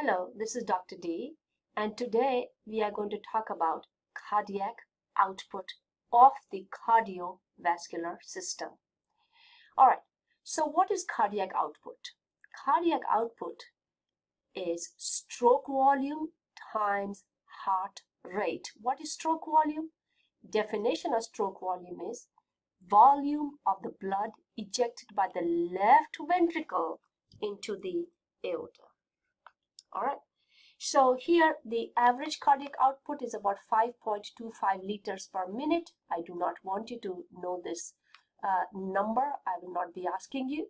Hello, this is Dr. D, and today we are going to talk about cardiac output of the cardiovascular system. All right, so what is cardiac output? Cardiac output is stroke volume times heart rate. What is stroke volume? Definition of stroke volume is volume of the blood ejected by the left ventricle into the aorta. All right. So here the average cardiac output is about 5.25 liters per minute. I do not want you to know this number. I will not be asking you.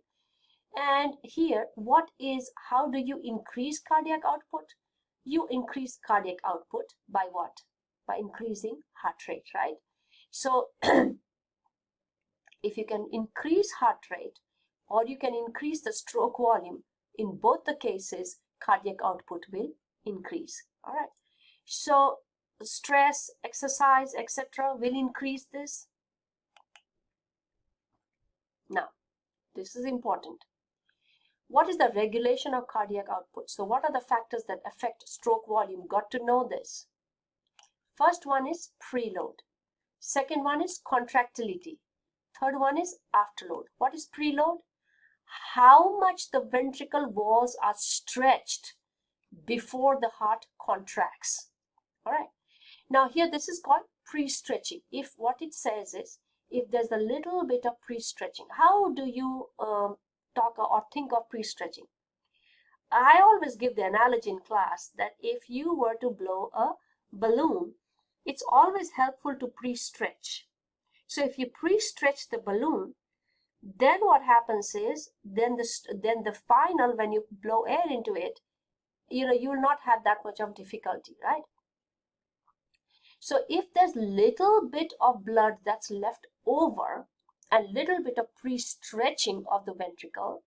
And here, how do you increase cardiac output? You increase cardiac output by what? By increasing heart rate, right? So if you can increase heart rate or you can increase the stroke volume, in both the cases, cardiac output will increase. All right, so stress, exercise, etc. will increase this. Now this is important. What is the regulation of cardiac output? So what are the factors that affect stroke volume? Got to know this. First one is preload, second one is contractility, third one is afterload. What is preload? How much the ventricle walls are stretched before the heart contracts. All right. Now here this is called pre-stretching. If what it says is, if there's a little bit of pre-stretching, how do you talk or think of pre-stretching? I always give the analogy in class that if you were to blow a balloon, it's always helpful to pre-stretch. So if you pre-stretch the balloon, then what happens is, then the final, when you blow air into it, you will not have that much of difficulty, right? So if there's little bit of blood that's left over and little bit of pre-stretching of the ventricle,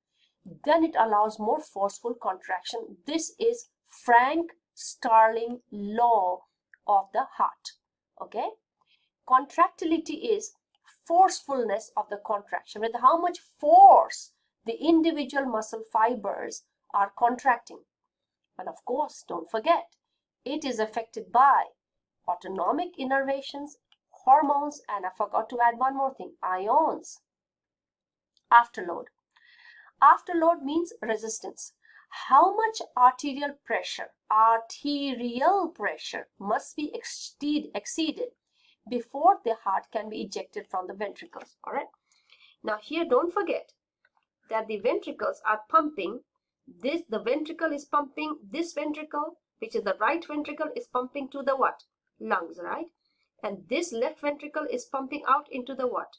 then it allows more forceful contraction. This is Frank Starling law of the heart. Okay, contractility is forcefulness of the contraction, with how much force the individual muscle fibers are contracting. And of course, don't forget, it is affected by autonomic innervations, hormones, and I forgot to add one more thing, ions. Afterload. Afterload means resistance. How much arterial pressure must be exceeded before the heart can be ejected from the ventricles. All right. Now here, don't forget that the ventricles are pumping. The ventricle is pumping. This ventricle, which is the right ventricle, is pumping to the what? Lungs, right? And this left ventricle is pumping out into the what?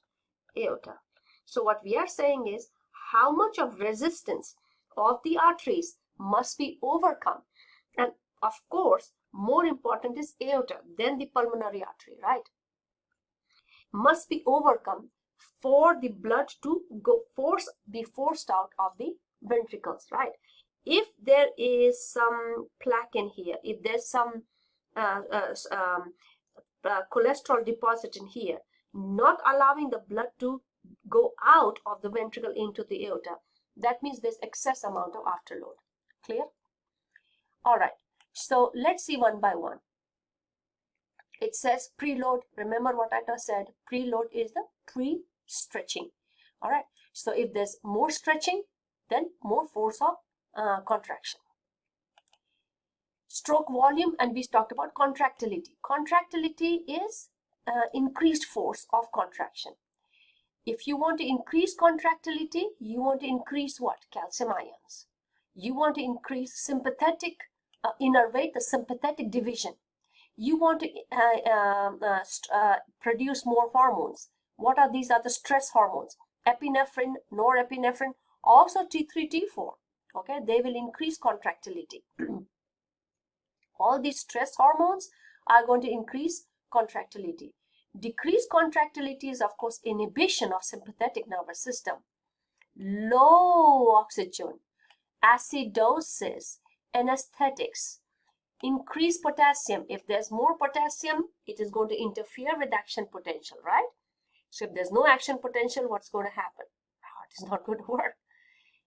Aorta. So what we are saying is, how much of resistance of the arteries must be overcome. And of course, more important is aorta, then the pulmonary artery, right? Must be overcome for the blood to be forced out of the ventricles, right? If there is some plaque in here, if there's some cholesterol deposit in here, not allowing the blood to go out of the ventricle into the aorta, that means there's excess amount of afterload. Clear? All right. So let's see one by one. It says preload. Remember what I just said. Preload is the pre-stretching. All right. So if there's more stretching, then more force of contraction. Stroke volume, and we talked about contractility. Contractility is increased force of contraction. If you want to increase contractility, you want to increase what? Calcium ions. You want to increase sympathetic, innervate the sympathetic division. You want to produce more hormones. What are these? Are the stress hormones. Epinephrine, norepinephrine, also T3, T4. Okay, they will increase contractility. All these stress hormones are going to increase contractility. Decreased contractility is, of course, inhibition of sympathetic nervous system. Low oxygen, acidosis, anesthetics. Increase potassium. If there's more potassium, it is going to interfere with action potential, right? So if there's no action potential, what's going to happen? The heart is not going to work.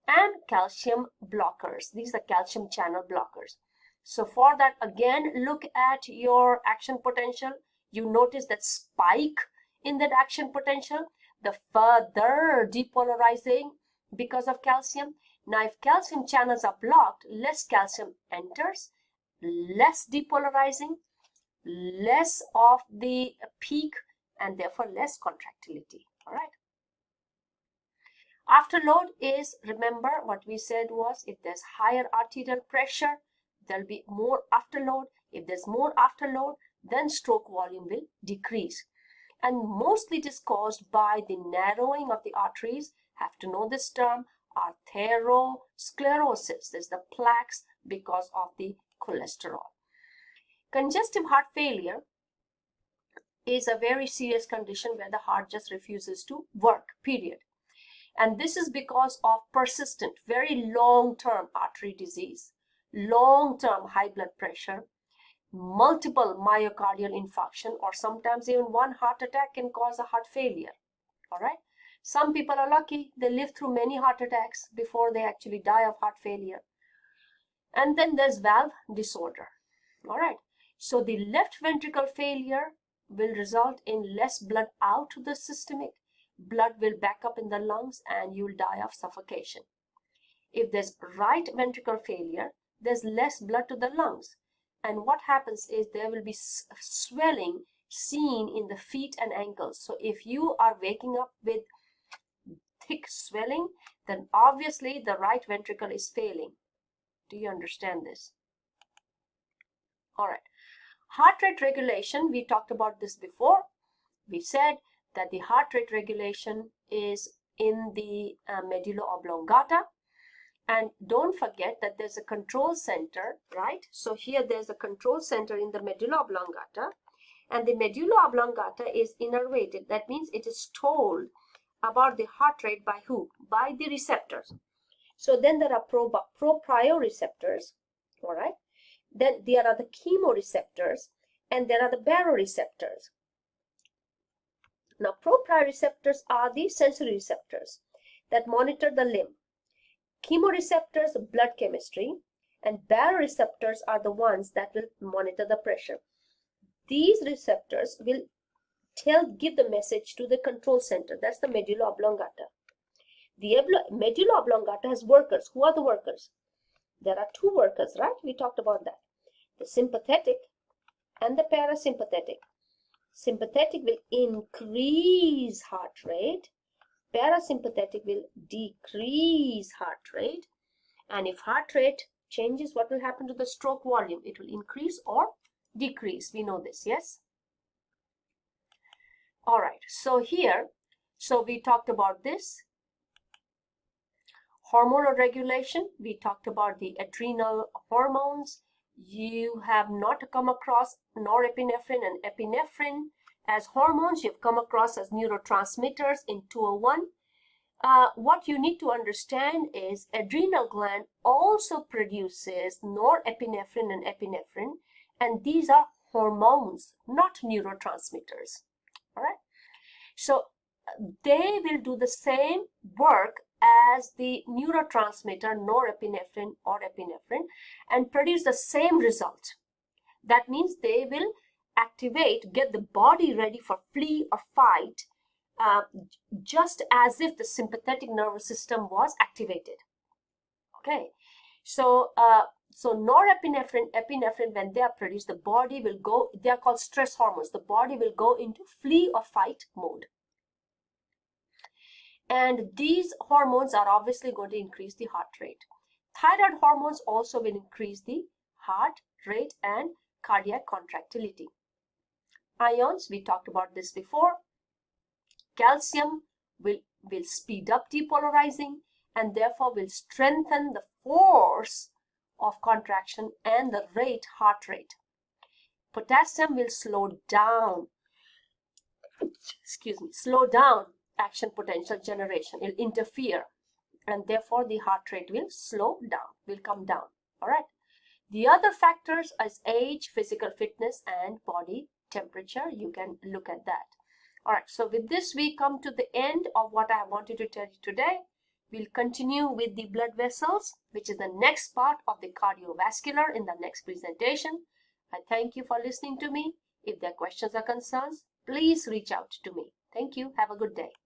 and calcium blockers. These are calcium channel blockers. So for that, again, look at your action potential. You notice that spike in that action potential, the further depolarizing because of calcium. Now, if calcium channels are blocked, less calcium enters, less depolarizing, less of the peak, and therefore less contractility. All right. Afterload is, remember what we said was, if there's higher arterial pressure, there'll be more afterload. If there's more afterload, then stroke volume will decrease. And mostly it is caused by the narrowing of the arteries. Have to know this term, atherosclerosis. There's the plaques because of the cholesterol. Congestive heart failure is a very serious condition where the heart just refuses to work, period. And this is because of persistent, very long-term artery disease, long-term high blood pressure, multiple myocardial infarction, or sometimes even one heart attack can cause a heart failure. All right. Some people are lucky. They live through many heart attacks before they actually die of heart failure. And then there's valve disorder. All right. So the left ventricle failure will result in less blood out to the systemic. Blood will back up in the lungs and you'll die of suffocation. If there's right ventricle failure, there's less blood to the lungs. And what happens is there will be swelling seen in the feet and ankles. So if you are waking up with thick swelling, then obviously the right ventricle is failing. Do you understand this? All right. Heart rate regulation, we talked about this before. We said that the heart rate regulation is in the medulla oblongata. And don't forget that there's a control center, right? So here there's a control center in the medulla oblongata. And the medulla oblongata is innervated. That means it is told about the heart rate by who? By the receptors. So then there are proprioceptors, all right? Then there are the chemoreceptors, and there are the baroreceptors. Now, proprioceptors are the sensory receptors that monitor the limb. Chemoreceptors, blood chemistry, and baroreceptors are the ones that will monitor the pressure. These receptors will give the message to the control center. That's the medulla oblongata. The medulla oblongata has workers. Who are the workers? There are two workers, right? We talked about that. The sympathetic and the parasympathetic. Sympathetic will increase heart rate. Parasympathetic will decrease heart rate. And if heart rate changes, what will happen to the stroke volume? It will increase or decrease. We know this, yes? All right. So here, we talked about this. Hormonal regulation, we talked about the adrenal hormones. You have not come across norepinephrine and epinephrine as hormones. You've come across as neurotransmitters in 201. What you need to understand is adrenal gland also produces norepinephrine and epinephrine, and these are hormones, not neurotransmitters. All right. So they will do the same work as the neurotransmitter norepinephrine or epinephrine and produce the same result. That means they will activate, get the body ready for flee or fight, just as if the sympathetic nervous system was activated. Okay, so norepinephrine, epinephrine, when they are produced, the body will go, they are called stress hormones. The body will go into flee or fight mode. And these hormones are obviously going to increase the heart rate. Thyroid hormones also will increase the heart rate and cardiac contractility. Ions, we talked about this before. Calcium will speed up depolarizing and therefore will strengthen the force of contraction and the heart rate. Potassium will slow down action potential generation. It will interfere and therefore the heart rate will slow down, will come down. All right. The other factors is age, physical fitness, and body temperature. You can look at that. All right. So with this, we come to the end of what I wanted to tell you today. We'll continue with the blood vessels, which is the next part of the cardiovascular in the next presentation. I thank you for listening to me. If there are questions or concerns, please reach out to me. Thank you. Have a good day.